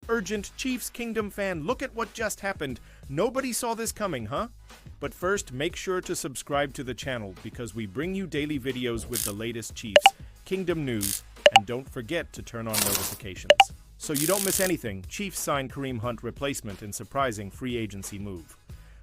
Urgent Chiefs Kingdom fan, look at what just happened. Nobody saw this coming, huh? But first, make sure to subscribe to the channel because we bring you daily videos with the latest Chiefs Kingdom news, and don't forget to turn on notifications. So you don't miss anything, Chiefs sign Kareem Hunt replacement in surprising free agency move.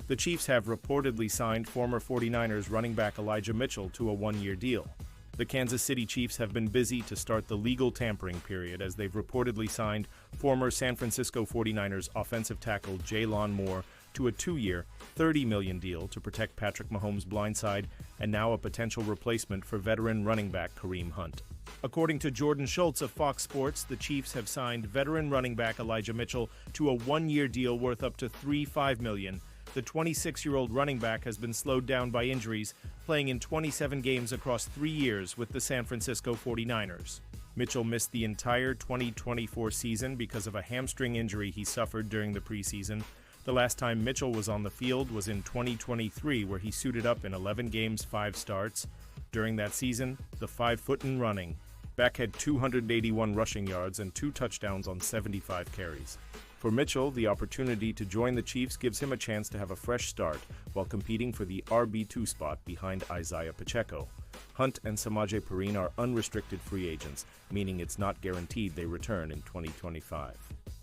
The Chiefs have reportedly signed former 49ers running back Elijah Mitchell to a one-year deal. The Kansas City Chiefs have been busy to start the legal tampering period as they've reportedly signed former San Francisco 49ers offensive tackle Jaylon Moore to a 2-year, $30 million deal to protect Patrick Mahomes' blindside and now a potential replacement for veteran running back Kareem Hunt. According to Jordan Schultz of Fox Sports, the Chiefs have signed veteran running back Elijah Mitchell to a one-year deal worth up to $35 million. The 26-year-old running back has been slowed down by injuries, playing in 27 games across 3 years with the San Francisco 49ers. Mitchell missed the entire 2024 season because of a hamstring injury he suffered during the preseason. The last time Mitchell was on the field was in 2023, where he suited up in 11 games, 5 starts. During that season, the 5-foot-and-running back had 281 rushing yards and 2 touchdowns on 75 carries. For Mitchell, the opportunity to join the Chiefs gives him a chance to have a fresh start while competing for the RB2 spot behind Isaiah Pacheco. Hunt and Samaje Perine are unrestricted free agents, meaning it's not guaranteed they return in 2025.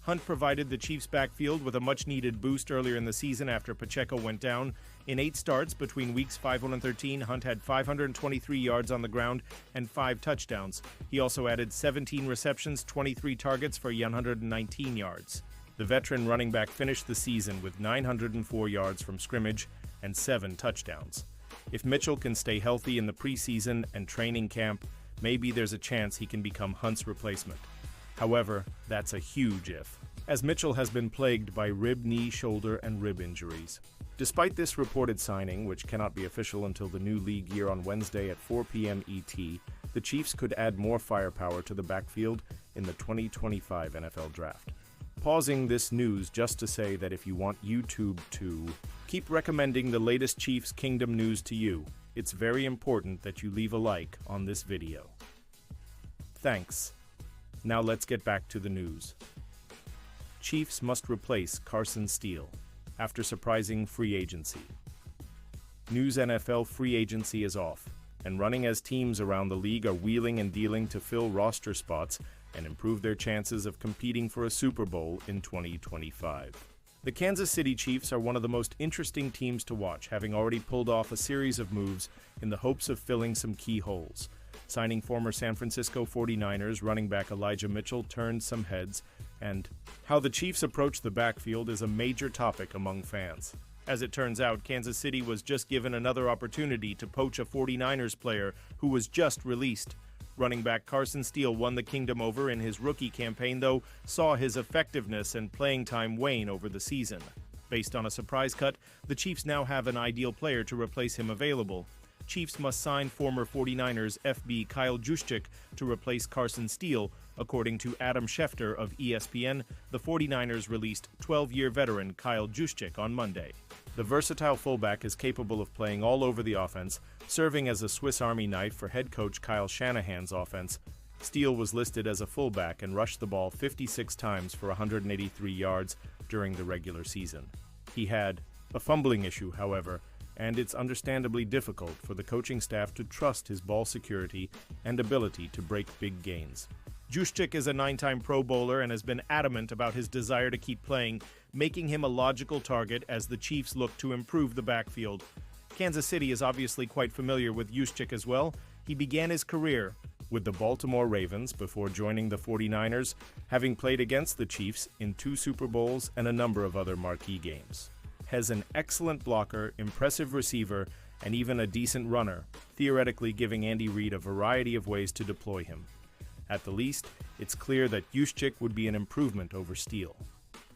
Hunt provided the Chiefs' backfield with a much-needed boost earlier in the season after Pacheco went down. In 8 starts between weeks 5, 1, and 13, Hunt had 523 yards on the ground and 5 touchdowns. He also added 17 receptions, 23 targets for 119 yards. The veteran running back finished the season with 904 yards from scrimmage and 7 touchdowns. If Mitchell can stay healthy in the preseason and training camp, maybe there's a chance he can become Hunt's replacement. However, that's a huge if, as Mitchell has been plagued by rib, knee, shoulder, and rib injuries. Despite this reported signing, which cannot be official until the new league year on Wednesday at 4 p.m. ET, the Chiefs could add more firepower to the backfield in the 2025 NFL Draft. Pausing this news just to say that if you want YouTube to keep recommending the latest Chiefs Kingdom news to you, it's very important that you leave a like on this video. Thanks. Now let's get back to the news. Chiefs must replace Carson Steele after surprising free agency. News: NFL free agency is off, and running as teams around the league are wheeling and dealing to fill roster spots and improve their chances of competing for a Super Bowl in 2025. The Kansas City Chiefs are one of the most interesting teams to watch, having already pulled off a series of moves in the hopes of filling some key holes. Signing former San Francisco 49ers running back Elijah Mitchell turned some heads, and how the Chiefs approach the backfield is a major topic among fans. As it turns out, Kansas City was just given another opportunity to poach a 49ers player who was just released. Running back Carson Steele won the kingdom over in his rookie campaign, though saw his effectiveness and playing time wane over the season. Based on a surprise cut, the Chiefs now have an ideal player to replace him available. Chiefs must sign former 49ers FB Kyle Juszczyk to replace Carson Steele. According to Adam Schefter of ESPN, the 49ers released 12-year veteran Kyle Juszczyk on Monday. The versatile fullback is capable of playing all over the offense, serving as a Swiss Army knife for head coach Kyle Shanahan's offense. Steele was listed as a fullback and rushed the ball 56 times for 183 yards during the regular season. He had a fumbling issue, however, and it's understandably difficult for the coaching staff to trust his ball security and ability to break big gains. Juszczyk is a 9-time Pro Bowler and has been adamant about his desire to keep playing, making him a logical target as the Chiefs look to improve the backfield. Kansas City is obviously quite familiar with Juszczyk as well. He began his career with the Baltimore Ravens before joining the 49ers, having played against the Chiefs in 2 Super Bowls and a number of other marquee games. Has an excellent blocker, impressive receiver, and even a decent runner, theoretically giving Andy Reid a variety of ways to deploy him. At the least, it's clear that Juszczyk would be an improvement over Steele.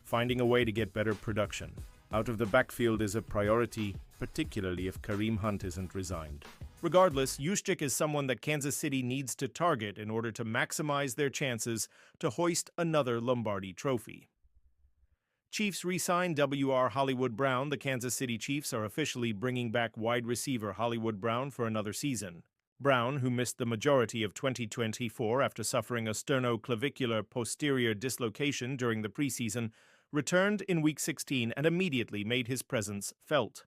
Finding a way to get better production out of the backfield is a priority, particularly if Kareem Hunt isn't resigned. Regardless, Juszczyk is someone that Kansas City needs to target in order to maximize their chances to hoist another Lombardi trophy. Chiefs re-sign W.R. Hollywood Brown. The Kansas City Chiefs are officially bringing back wide receiver Hollywood Brown for another season. Brown, who missed the majority of 2024 after suffering a sternoclavicular posterior dislocation during the preseason, returned in Week 16 and immediately made his presence felt.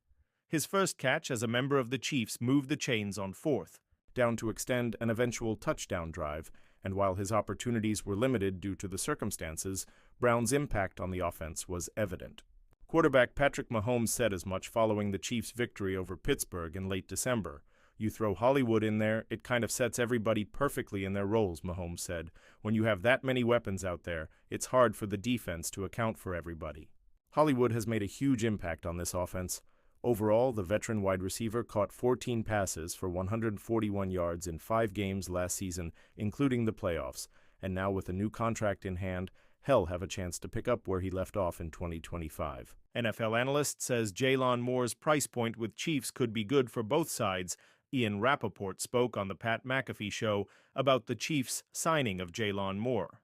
His first catch as a member of the Chiefs moved the chains on fourth, down to extend an eventual touchdown drive, and while his opportunities were limited due to the circumstances, Brown's impact on the offense was evident. Quarterback Patrick Mahomes said as much following the Chiefs' victory over Pittsburgh in late December. "You throw Hollywood in there, it kind of sets everybody perfectly in their roles," Mahomes said. "When you have that many weapons out there, it's hard for the defense to account for everybody." Hollywood has made a huge impact on this offense. Overall, the veteran wide receiver caught 14 passes for 141 yards in 5 games last season, including the playoffs, and now with a new contract in hand, he'll have a chance to pick up where he left off in 2025. NFL analyst says Jaylon Moore's price point with Chiefs could be good for both sides. Ian Rappaport spoke on the Pat McAfee Show about the Chiefs' signing of Jaylon Moore.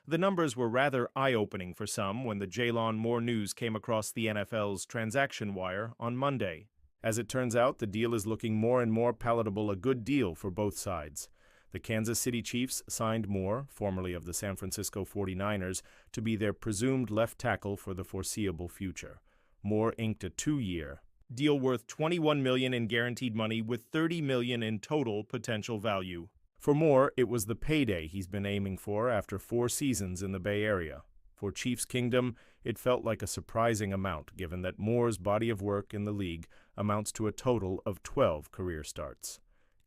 The numbers were rather eye-opening for some when the Jaylon Moore news came across the NFL's transaction wire on Monday. As it turns out, the deal is looking more and more palatable, a good deal for both sides. The Kansas City Chiefs signed Moore, formerly of the San Francisco 49ers, to be their presumed left tackle for the foreseeable future. Moore inked a 2-year deal worth $21 million in guaranteed money with $30 million in total potential value. For Moore, it was the payday he's been aiming for after 4 seasons in the Bay Area. For Chiefs Kingdom, it felt like a surprising amount, given that Moore's body of work in the league amounts to a total of 12 career starts.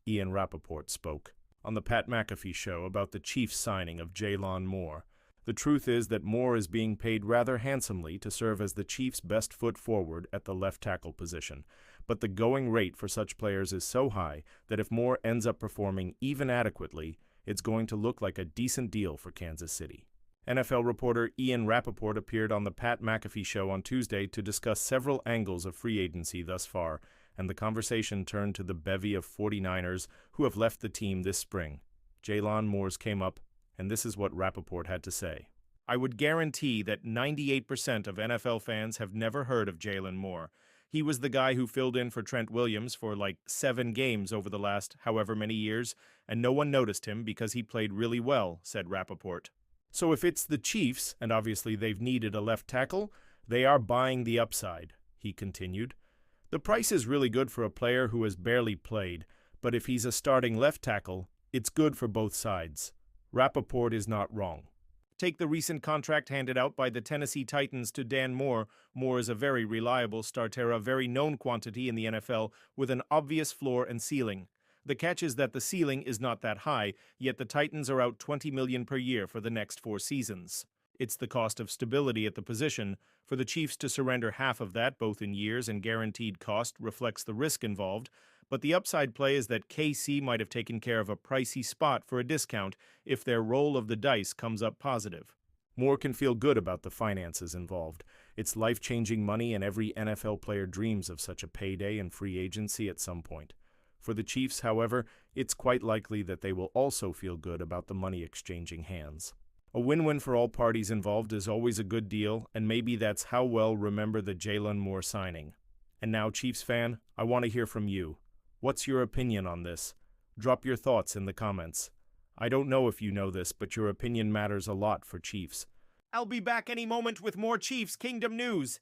Ian Rappaport spoke on the Pat McAfee Show about the Chiefs' signing of Jaylon Moore. The truth is that Moore is being paid rather handsomely to serve as the Chiefs' best foot forward at the left tackle position, but the going rate for such players is so high that if Moore ends up performing even adequately, it's going to look like a decent deal for Kansas City. NFL reporter Ian Rappaport appeared on the Pat McAfee Show on Tuesday to discuss several angles of free agency thus far, and the conversation turned to the bevy of 49ers who have left the team this spring. Jaylon Moore's came up, and this is what Rappaport had to say. "I would guarantee that 98% of NFL fans have never heard of Jaylon Moore. He was the guy who filled in for Trent Williams for like 7 games over the last however many years, and no one noticed him because he played really well," said Rappaport. So if it's the Chiefs, and obviously they've needed a left tackle, they are buying the upside, he continued. "The price is really good for a player who has barely played, but if he's a starting left tackle, it's good for both sides." Rappaport is not wrong. Take the recent contract handed out by the Tennessee Titans to Dan Moore. Moore is a very reliable starter, a very known quantity in the NFL with an obvious floor and ceiling. The catch is that the ceiling is not that high, yet the Titans are out $20 million per year for the next 4 seasons. It's the cost of stability at the position. For the Chiefs to surrender half of that, both in years and guaranteed cost, reflects the risk involved. But the upside play is that KC might have taken care of a pricey spot for a discount if their roll of the dice comes up positive. Moore can feel good about the finances involved. It's life-changing money, and every NFL player dreams of such a payday in free agency at some point. For the Chiefs, however, it's quite likely that they will also feel good about the money exchanging hands. A win-win for all parties involved is always a good deal, and maybe that's how well remember the Jaylon Moore signing. And now, Chiefs fan, I want to hear from you. What's your opinion on this? Drop your thoughts in the comments. I don't know if you know this, but your opinion matters a lot for Chiefs. I'll be back any moment with more Chiefs Kingdom news.